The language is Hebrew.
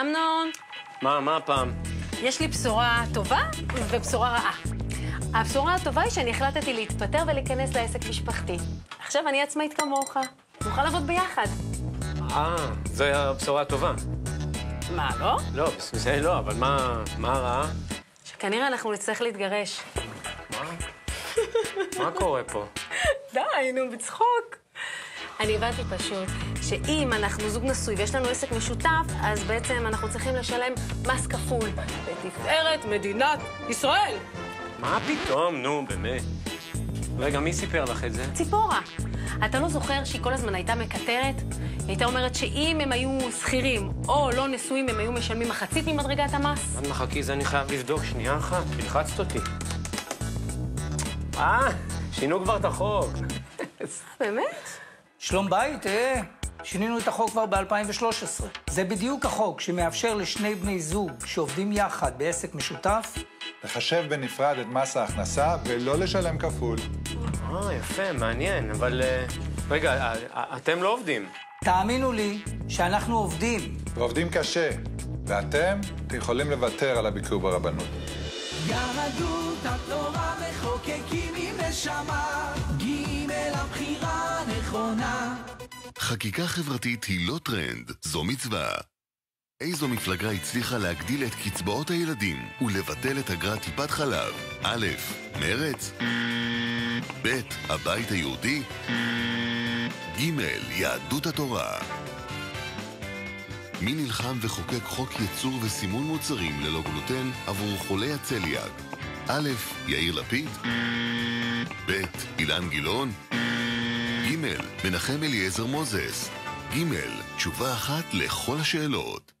אמנון, מה הפעם? יש לי בשורה טובה ובשורה רעה. הבשורה הטובה היא שאני החלטתי להתפטר ולהיכנס לעסק משפחתי. עכשיו אני עצמאית כמוך. נוכל לעבוד ביחד. זו הבשורה הטובה. מה, לא? לא, זה לא, אבל מה הרעה? שכנראה אנחנו נצטרך להתגרש. מה קורה פה? די, נו, בצחוק. אני הבנתי פשוט שאם אנחנו זוג נשוי ויש לנו עסק משותף, אז בעצם אנחנו צריכים לשלם מס כפול לתפארת מדינת ישראל. מה פתאום? נו, באמת. רגע, מי סיפר לך את זה? ציפורה. אתה לא זוכר שהיא כל הזמן הייתה מקטרת? היא הייתה אומרת שאם הם היו שכירים או לא נשואים, הם היו משלמים מחצית ממדרגת המס? עד מחכי, זה אני חייב לבדוק. שנייה אחת, הלחצת אותי. שינו כבר את החוק. באמת? שלום בית, שינינו את החוק כבר ב-2013. זה בדיוק החוק שמאפשר לשני בני זוג שעובדים יחד בעסק משותף לחשב בנפרד את מס ההכנסה ולא לשלם כפול. יפה, מעניין, אבל... רגע, אתם לא עובדים. תאמינו לי שאנחנו עובדים. ועובדים קשה, ואתם יכולים לוותר על הביקור ברבנות. יהדות התורה מחוקקים עם נשמה, ג' הבחירה נכונה. חקיקה חברתית היא לא טרנד, זו מצווה. איזו מפלגה הצליחה להגדיל את קצבאות הילדים ולבטל את אגרת טיפת חלב? א', מרץ? ב', הבית היהודי? ג', יהדות התורה. מי נלחם וחוקק חוק ייצור וסימון מוצרים ללא גלוטן עבור חולי הצליאק? א', יאיר לפיד? ב', אילן גילאון? ג', מנחם אליעזר מוזס? ג', תשובה אחת לכל השאלות.